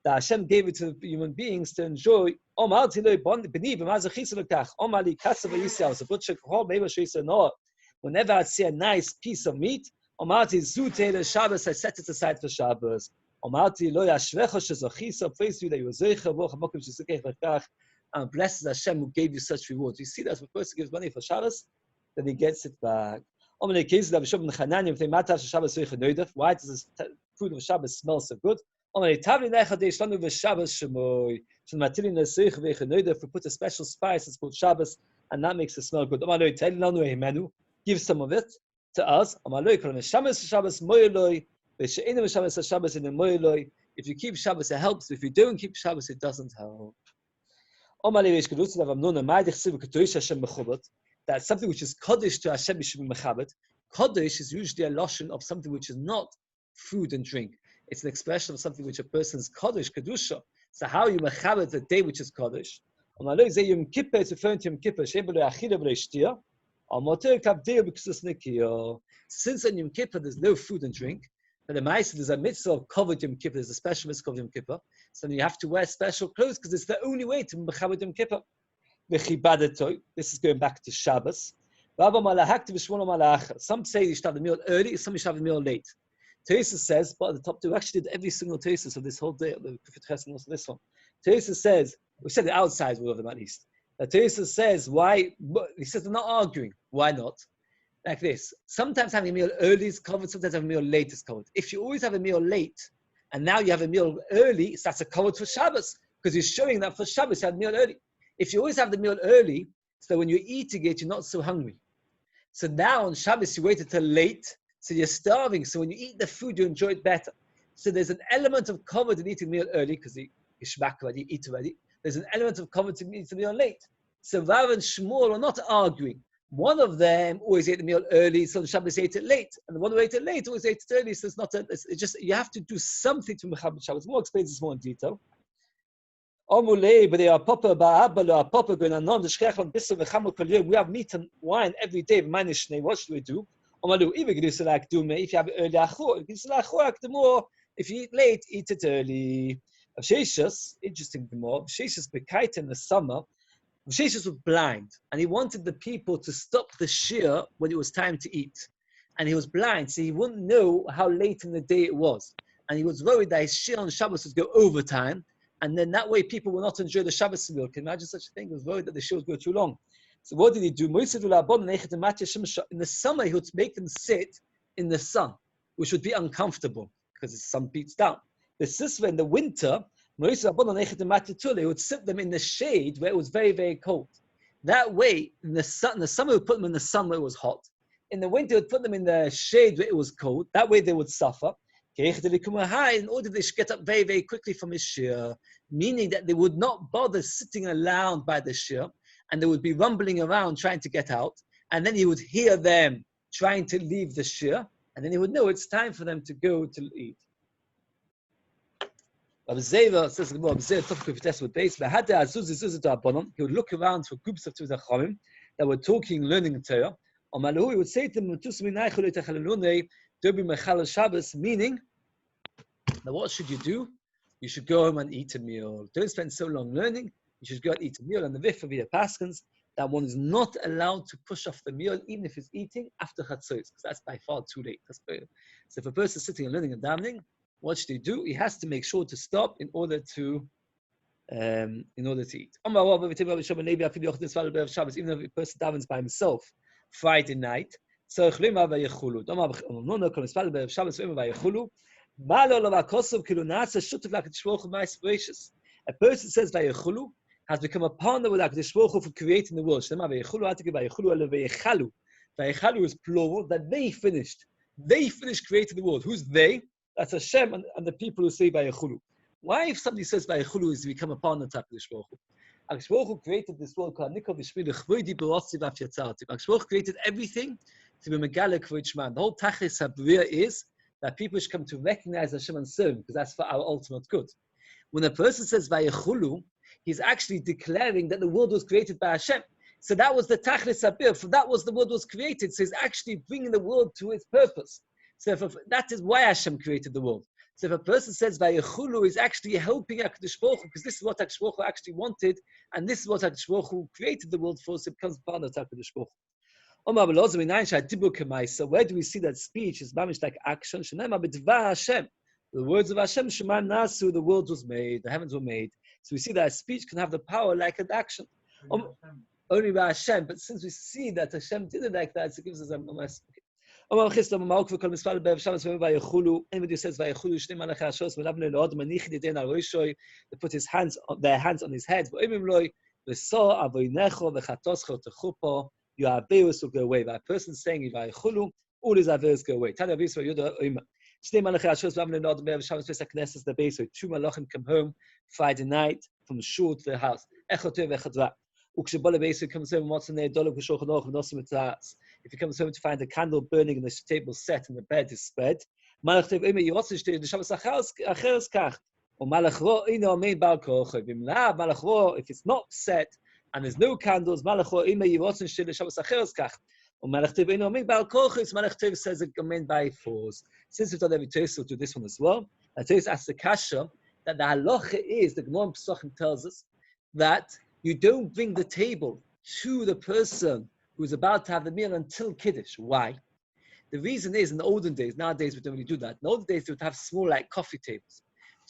That Hashem gave it to human beings to enjoy. Whenever I see a nice piece of meat, I set it aside for Shabbos. And blesses Hashem who gave you such rewards. You see that when a person gives money for Shabbos, then he gets it back. Why does this food of Shabbos smell so good? If we put a special spice, it's called Shabbos, and that makes it smell good. Give some of it to us. If you keep Shabbos, it helps. If you don't keep Shabbos, it doesn't help. That something which is Kaddish to Hashem should be mechabed. Kaddish is usually a lotion of something which is not food and drink. It's an expression of something which a person's Kaddish, Kedusha. So how you mechabed the day which is Kaddish? Yom Kippur is referring to Yom Kippur. Since on Yom Kippur there's no food and drink, and the Ma'aseh there's a mitzvah of covered Yom Kippur, there's a special mitzvah of Yom Kippur, so then you have to wear special clothes because it's the only way to mechabed Yom Kippur. This is going back to Shabbos. Some say you should have the meal early, some you should have the meal late. Tosfos says, but at the top two, we actually did every single Tosfos of this whole day, the Kufet Ches and also this one. Tosfos says, we said the outside of them at least. Tosfos says, why? He says they're not arguing. Why not? Like this. Sometimes having a meal early is covered, sometimes having a meal late is covered. If you always have a meal late, and now you have a meal early, so that's a covered for Shabbos, because you're showing that for Shabbos you had a meal early. If you always have the meal early, so when you're eating it, you're not so hungry. So now on Shabbos, you wait until late, so you're starving. So when you eat the food, you enjoy it better. So there's an element of covered in eating meal early, because you shmak already, eat already. There's an element of covered in eating meal late. So Rav and Shmuel are not arguing. One of them always ate the meal early, so the Shabbos ate it late. And the one who ate it late always ate it early, so it's just, you have to do something to Mechabed Shabbos. More explains this more in detail. We have meat and wine every day. What should we do? If you have early achor, if you eat late, eat it early. Interesting more. In the summer, Jesus was blind, and he wanted the people to stop the shiur when it was time to eat. And he was blind, so he wouldn't know how late in the day it was. And he was worried that his shiur on Shabbos would go overtime, and then that way people will not enjoy the Shabbos meal. Can you imagine such a thing? He was worried that the shiur would go too long. So what did he do? In the summer, he would make them sit in the sun, which would be uncomfortable because the sun beats down. The sisva in the winter, he would sit them in the shade where it was very, very cold. That way, in the summer, he would put them in the sun where it was hot. In the winter, he would put them in the shade where it was cold. That way, they would suffer. In order they should get up very, very quickly from his shiur, meaning that they would not bother sitting around by the shiur, and they would be rumbling around trying to get out. And then he would hear them trying to leave the shiur, and then he would know it's time for them to go to eat. Rabbi Zeva says, he would look around for groups of Tzachomim that were talking, learning the Torah. He would say to them, meaning that what should you do? You should go home and eat a meal. Don't spend so long learning. You should go and eat a meal. And the Vif of the Paskins, that one is not allowed to push off the meal, even if he's eating after Chatzos, because that's by far too late. So if a person is sitting and learning and davening, what should he do? He has to make sure to stop in order to eat. Even if a person davens by himself Friday night, a person says Vayechulu has become a partner with HaKadosh Baruch Hu for creating the world. Vayechulu is plural, that they finished. They finished creating the world. Who's they? That's Hashem and the people who say Vayechulu. Why, if somebody says Vayechulu, is to become a partner to HaKadosh Baruch Hu? HaKadosh Baruch Hu created this world called Nikol V'Shmili Chvoidi B'Rotzi V'Afyatzarti. HaKadosh Baruch Hu created everything to be Megale Kvod Shman. The whole Tachlis HaBriya is that people should come to recognize Hashem and serve Him, because that's for our ultimate good. When a person says Vayechulu, he's actually declaring that the world was created by Hashem. So that was the Tachlis HaBriya, for that was the world was created. So he's actually bringing the world to its purpose. So that is why Hashem created the world. So if a person says Vayechulu, is actually helping HaKadosh Baruch Hu, because this is what HaKadosh Baruch Hu actually wanted, and this is what HaKadosh Baruch Hu created the world for, so it becomes part of HaKadosh Baruch Hu. So where do we see that speech is mamish like action? The words of Hashem, Shema Nasu, the world was made, the heavens were made. So we see that a speech can have the power like an action. Only by Hashem, but since we see that Hashem did it like that, so it gives us a mess. Anybody who says Vayechulu, they put their hands on his head. Your averos will go away. By a person saying Vayechulu, all his averos go away. Two malachim come home Friday night from shul to their house. If he comes home to find a candle burning and the table set and the bed is spread, if it's not set and there's no candles, Malach says it meant by force. Since we've done every Tosfos, we'll do this one as well. And Tosfos asks the kasha that the halacha is, the Gemara Pesachim tells us, that you don't bring the table to the person who's about to have the meal until Kiddush. Why? The reason is, in the olden days, nowadays we don't really do that. In the olden days, they would have small, like coffee tables.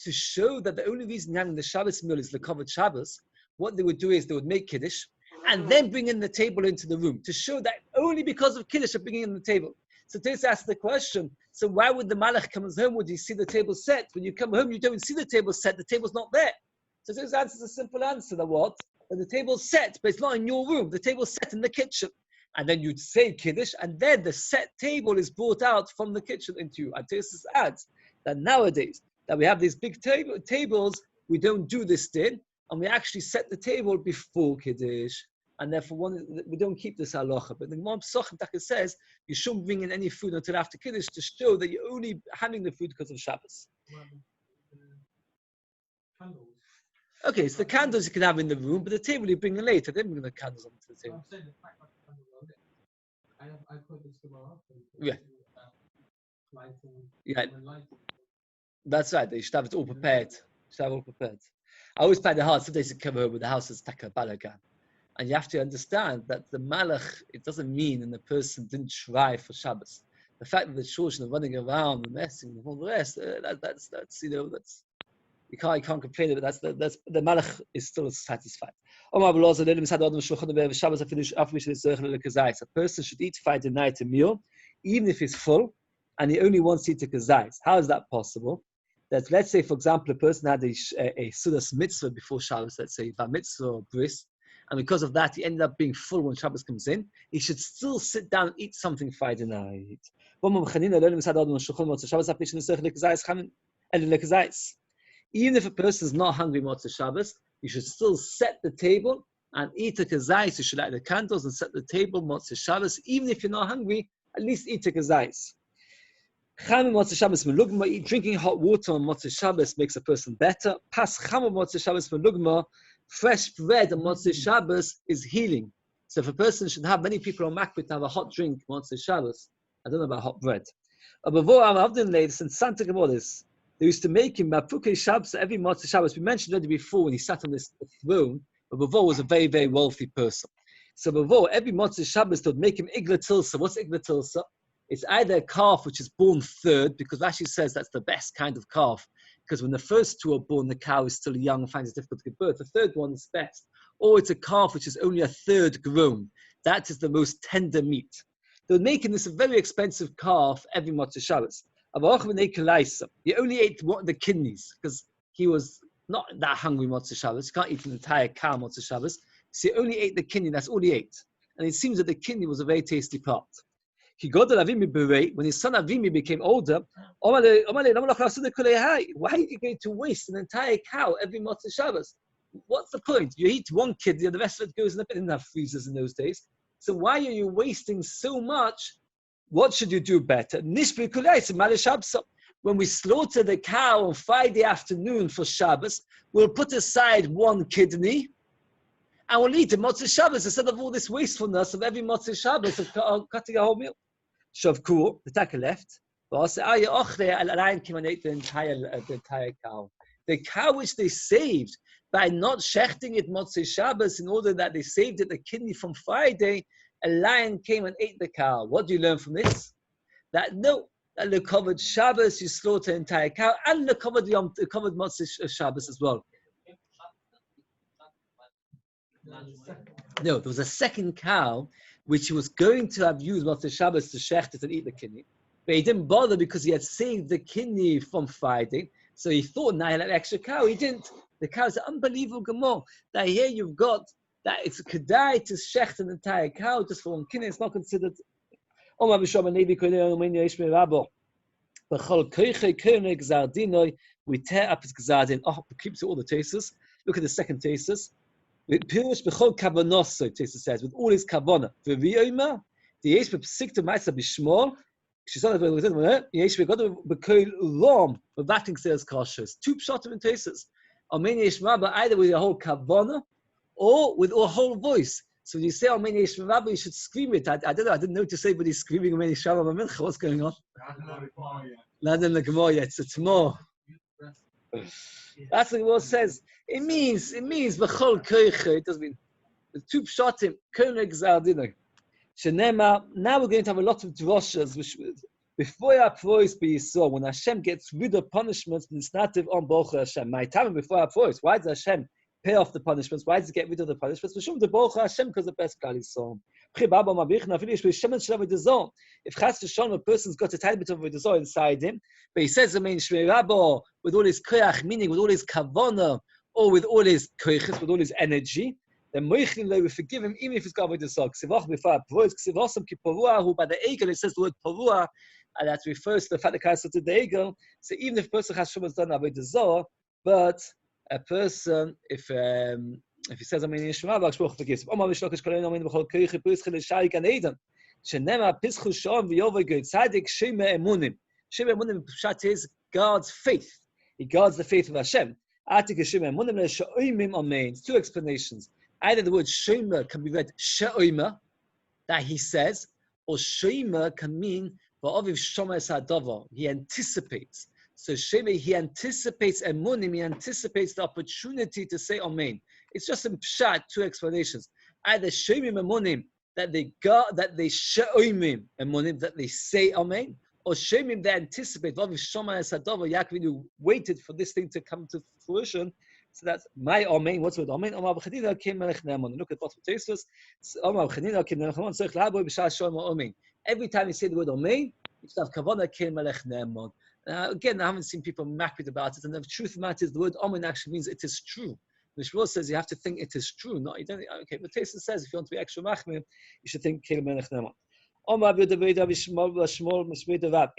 To show that the only reason you're having the Shabbos meal is the covered Shabbos, what they would do is they would make Kiddush, and then bring in the table into the room, to show that only because of Kiddush are bringing in the table. So Tosfos asks the question, so why would the Malach come home, would you see the table set? When you come home, you don't see the table set, the table's not there. So Tosfos answers a simple answer, that what? That the table's set, but it's not in your room, the table's set in the kitchen. And then you'd say Kiddush, and then the set table is brought out from the kitchen into you. And Tosfos adds that nowadays, that we have these big tables, we don't do this din, and we actually set the table before Kiddush. And therefore, we don't keep this halacha. But the Gemara Pesachim says you shouldn't bring in any food until after Kiddush to show that you're only having the food because of Shabbos. Candles. Okay, so the candles you can have in the room, but the table you bring in later. They bring the candles onto the table. I'm saying the fact that the candles are there. I put this Gemara. Yeah. Lighting. Yeah. Lighting. That's right. They should have it all prepared. I always find it hard. Sometimes you come home with the house is taka balagan. And you have to understand that the malach, it doesn't mean and the person didn't try for Shabbos. The fact that the children are running around and messing and all the rest, that's you can't complain about it. That's the malach is still satisfied. A person should eat Friday night a meal, even if he's full, and he only wants to eat a kazais. How is that possible? That let's say, for example, a person had a sudas mitzvah before Shabbos, let's say bar mitzvah or bris, and because of that, he ended up being full when Shabbos comes in. He should still sit down and eat something Friday night. Even if a person is not hungry Motzei Shabbos, you should still set the table and eat a kazais. You should light the candles and set the table Motzei Shabbos. Even if you're not hungry, at least eat a kazais. Drinking hot water on Motzei Shabbos makes a person better. Pas chama Motzei Shabbos melugma. Fresh bread on Motzei Shabbos is healing. So if a person should have, many people on Makbid to have a hot drink Motzei Shabbos. I don't know about hot bread. Ladies and Santa Gemores, they used to make him Mapuke Shabbos every Motzei Shabbos. We mentioned already before when he sat on this throne, but Bavo was a very, very wealthy person. So Bavo, every Motzei Shabbos, they would make him Igla Tilsa. What's Igla Tilsa? It's either a calf which is born third, because Rashi says that's the best kind of calf, because when the first two are born, the cow is still young and finds it difficult to give birth. The third one is best. Or it's a calf which is only a third grown. That is the most tender meat. They would make him this very expensive calf every Motzei Shabbos. He only ate the kidneys, because he was not that hungry Motzei Shabbos. You can't eat an entire cow Motzei Shabbos. So he only ate the kidney, that's all he ate. And it seems that the kidney was a very tasty part. When his son Avimi became older, why are you going to waste an entire cow every Motzei Shabbos? What's the point? You eat one kidney and the rest of it goes in the bin. They didn't have freezers in those days. So why are you wasting so much? What should you do better? When we slaughter the cow on Friday afternoon for Shabbos, we'll put aside one kidney and we'll eat a Motzei Shabbos instead of all this wastefulness of every Motzei Shabbos of cutting a whole meal. Shavkur, the taka left. A lion came and ate the entire cow. The cow which they saved by not shechting it Motzei Shabbos in order that they saved it the kidney from Friday, a lion came and ate the cow. What do you learn from this? That the covered Shabbos you slaughter the entire cow, and the covered Motzei Shabbos as well. No, there was a second cow which he was going to have used Motzei Shabbos to shecht it and eat the kidney. But he didn't bother because he had saved the kidney from Friday. So he thought, now he'll have an extra cow. He didn't. The cow is an unbelievable gemor. That here you've got that it's a kedai to shecht an entire cow just for one kidney. It's not considered. We tear up his gzardin. Oh, we keep to all the tastes. Look at the second tastes. Pirush b'chol kavanos, Tesa says, with all his kavana. V'viyoma, the yesh b'psikta ma'isa b'shmor. She's on the yesh b'godu b'kol lom. V'vating says kashas. Two pshatim and Tesas. Amen yesh rabba either with your whole kavana or with a whole voice. So when you say Amen yesh rabba, you should scream it. I don't know. I didn't know what to say, but he's screaming Amen yesh rabba mincha. What's going on? Not in the Gemara yet. It's more. That's what the word says. It means b'chol koiche. It doesn't mean the two pshatim konig zardino. Shenema. Now we're going to have a lot of droshes. Before our voice be saw, when Hashem gets rid of punishments, it's native on Baruch Hashem. My time before our voice. Why does Hashem pay off the punishments? Why does He get rid of the punishments? For the Baruch Hashem because the best God is so. If Chas V'Shalom, a person's got a tiny bit of a inside him, but he says, Amen Shmei Rabbo, with all his koyach, meaning with all his kavana, or with all his koyches, with all his energy, then Moichin Lo, we forgive him even if he's got a desire. Ksivach b'far p'vois, ksivosam ki porua, who by the egel, it says the word porua, and that refers to the fact that Christ to the egel. So even if a person has Shemaz done a desire, but a person, if he says Amen Yishma, Baruch forgives. Omar Mishlokish Kolen Amen B'chol Koyche Pischel Shai Gan Eden. Shenema Pischu Shom V'Yovay Ged Tzadik Shema Emunim. Shema Emunim Pshat is God's faith. He guards the faith of Hashem. Atik Shema Emunim LeShoimim Amen. It's two explanations. Either the word Shema can be read She'oima, that he says, or Shema can mean V'Aviv Shoma Es HaDavar. He anticipates. So Shema, he anticipates Emunim. He anticipates the opportunity to say Amen. It's just in Pshat, two explanations. Either Shomim Emunim, that they She'omim Emunim, that they say Amen, or Shomim they anticipate. Yaakov waited for this thing to come to fruition. So that's my Amen. What's with Amen? Look at what Tosfos. Every time you say the word Amen, you should have Kavanah Kein Melech Ne'emon. Again, I haven't seen people married about it, and the truth of the matter is the word Amen actually means it is true. The Shmuel says you have to think it is true. Not you don't. Okay, but Tosfos says if you want to be extra machmir, you should think Kein Melech Ne'emon. In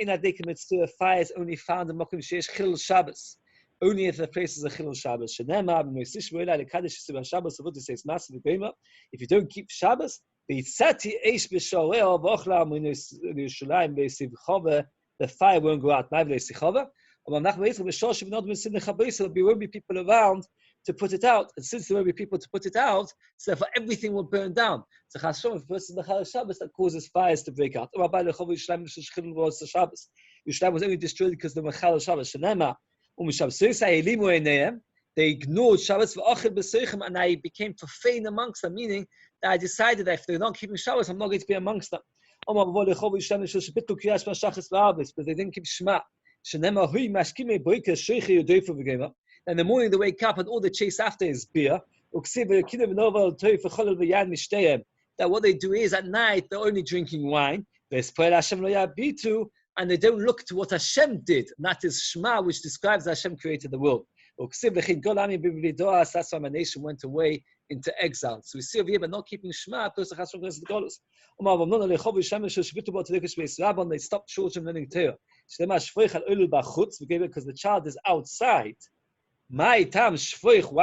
Adikim Mitzvah, fire is only found in Mokum Sheish Chilul Shabbos. Only if the place is a Chilul Shabbos. If you don't keep Shabbos, the fire won't go out. There won't be people around to put it out. And since there won't be people to put it out, so therefore everything will burn down. So Chashom, if a person is the Shabbos, that causes fires to break out. Yerushalayim was only destroyed because they were Chal Shabbos. They ignored Shabbos and I became profane amongst them, meaning that I decided that if they're not keeping Shabbos, I'm not going to be amongst them. But they didn't keep Shema. In the morning they wake up and all they chase after is beer. That what they do is at night they're only drinking wine. And they don't look to what Hashem did. And that is Shema, which describes that Hashem created the world. That's why my nation went away into exile. So we see over here, but not keeping Shema, they stopped children learning Torah. Because the child is outside. Why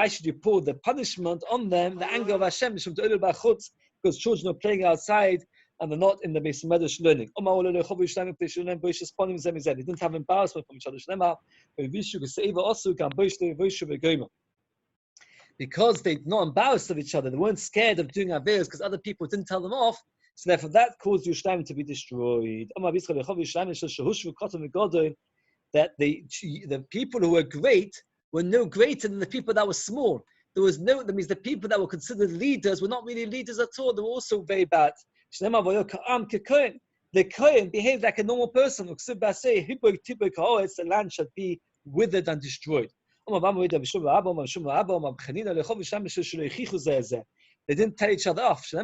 should you pour the punishment on them, the anger of Hashem, because children are playing outside and they're not in the base medrash learning. They didn't have embarrassment from each other. Because they're not embarrassed of each other, they weren't scared of doing averos because other people didn't tell them off. So therefore, that caused Yerushalayim to be destroyed. That the people who were great were no greater than the people that were small. That means the people that were considered leaders were not really leaders at all. They were also very bad. The Kohen behaved like a normal person. The land should be withered and destroyed. They didn't tell each other off. They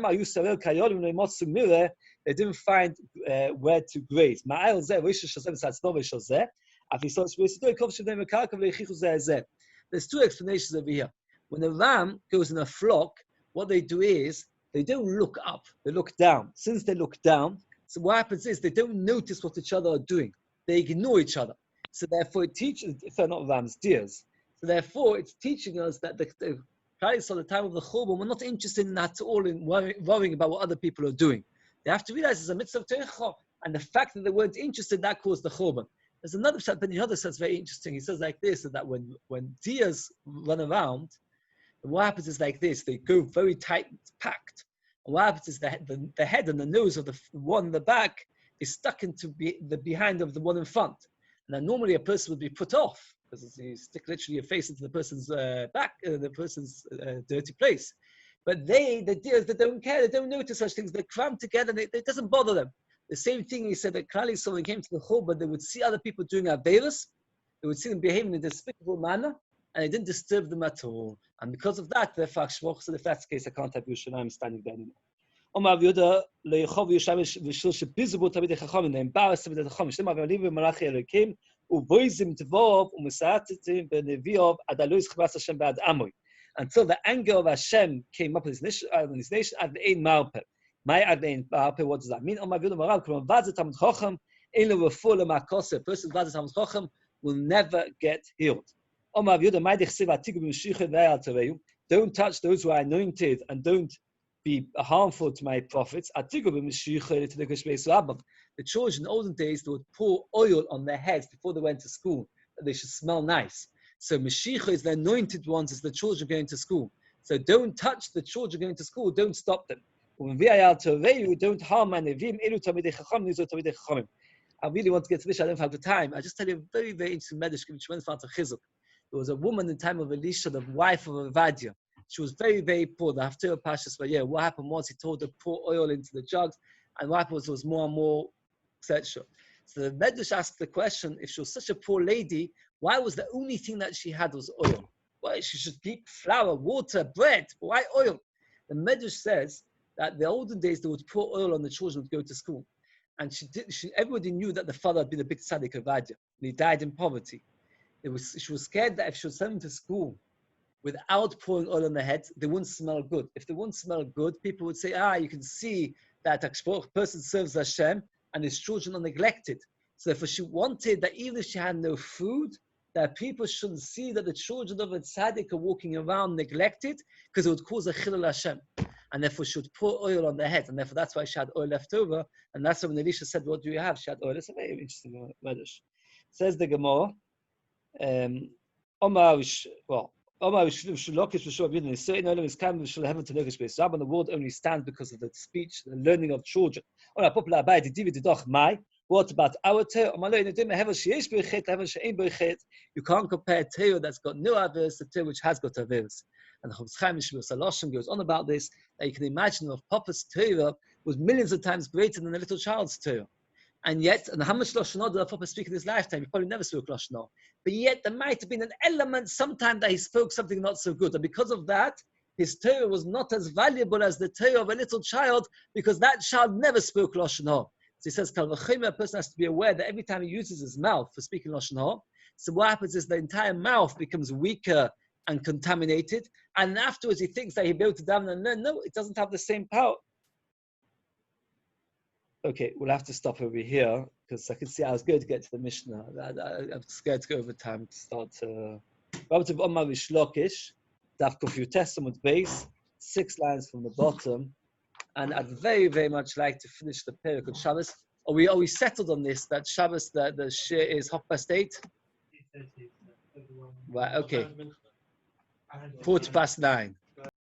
didn't find where to graze. There's two explanations over here. When a ram goes in a flock, what they do is they don't look up, they look down. Since they look down, so what happens is they don't notice what each other are doing. They ignore each other. So therefore it teaches, if they're not rams, deers. So therefore it's teaching us that the Christ at the time of the Churban were not interested in that at all, in worrying about what other people are doing. They have to realize it's a mitzvah of Torah, and the fact that they weren't interested, that caused the Churban. There's another pshat, but the other says very interesting. He says like this, that when deers run around, what happens is like this, they go very tight, packed. And what happens is that the head and the nose of the one in the back is stuck into the behind of the one in front. And then normally a person would be put off, because you stick literally your face into the person's back, the person's dirty place. But the deers, they don't care, they don't notice such things. They cram together, and it doesn't bother them. The same thing he said that Klali, so when they came to the Churban, they would see other people doing averos, they would see them behaving in a despicable manner, and it didn't disturb them at all. And because of that, therefore, so if that's the case, I can't have Yerushalayim standing there anymore. They embarrassed with the Chacham. Until the anger of Hashem came up on his nation, what does that mean? A person who will never get healed. Don't touch those who are anointed and don't be harmful to my prophets. The children in the olden days, they would pour oil on their heads before they went to school, that they should smell nice. So Mashiach is the anointed ones as the children going to school. So don't touch the children going to school, don't stop them. Don't harm my Nevim. I really want to get to this, I don't have the time. I just tell you a very, very interesting medrash which went out of Chizuk. There was a woman in the time of Elisha, the wife of Avadia, She was very, very poor. The Haftarah Pashas, but yeah, what happened was he told her to pour oil into the jugs, and what happened was more and more, etc. So the Medrash asked the question, if she was such a poor lady, why was the only thing that she had was oil? Why she should keep flour, water, bread, why oil? The Medrash says that the olden days they would pour oil on the children to go to school. And everybody knew that the father had been a big tzaddik of Adya, and he died in poverty. She was scared that if she would send him to school without pouring oil on their head, they wouldn't smell good. If they wouldn't smell good, people would say, you can see that a person serves Hashem and his children are neglected. So therefore she wanted that even if she had no food, that people shouldn't see that the children of a tzaddik are walking around neglected, because it would cause a chilul Hashem. And therefore she would pour oil on their head. And therefore that's why she had oil left over. And that's when Elisha said, what do you have? She had oil. It's a very interesting Medrash. Says the Gemara, Omar, the world only stands because of the speech, the learning of children. What about our Torah? You can't compare Torah that's got no avers to Torah which has got avers. And the Chofetz Chaim Saloshem goes on about this, that you can imagine if Papa's Torah was millions of times greater than a little child's Torah. And yet, and how much Lashon Hara did Papa speak in his lifetime? He probably never spoke Lashon Hara. But yet, there might have been an element sometime that he spoke something not so good. And because of that, his Torah was not as valuable as the Torah of a little child, because that child never spoke Lashon Hara. So he says, Kal v'chomer, a person has to be aware that every time he uses his mouth for speaking Lashon Hara, so what happens is the entire mouth becomes weaker and contaminated. And afterwards, he thinks that he'll be able to daven and learn. No, it doesn't have the same power. Okay, we'll have to stop over here because I can see I was going to get to the Mishnah. I'm scared to go over time to start. Relative Omar Vishlokish, Daf Kuf Testament base, 6 lines from the bottom, and I'd very, very much like to finish the period of Shabbos. Are we settled on this? That Shabbos, the Shiur is 8:30. Right. Okay. 9:45.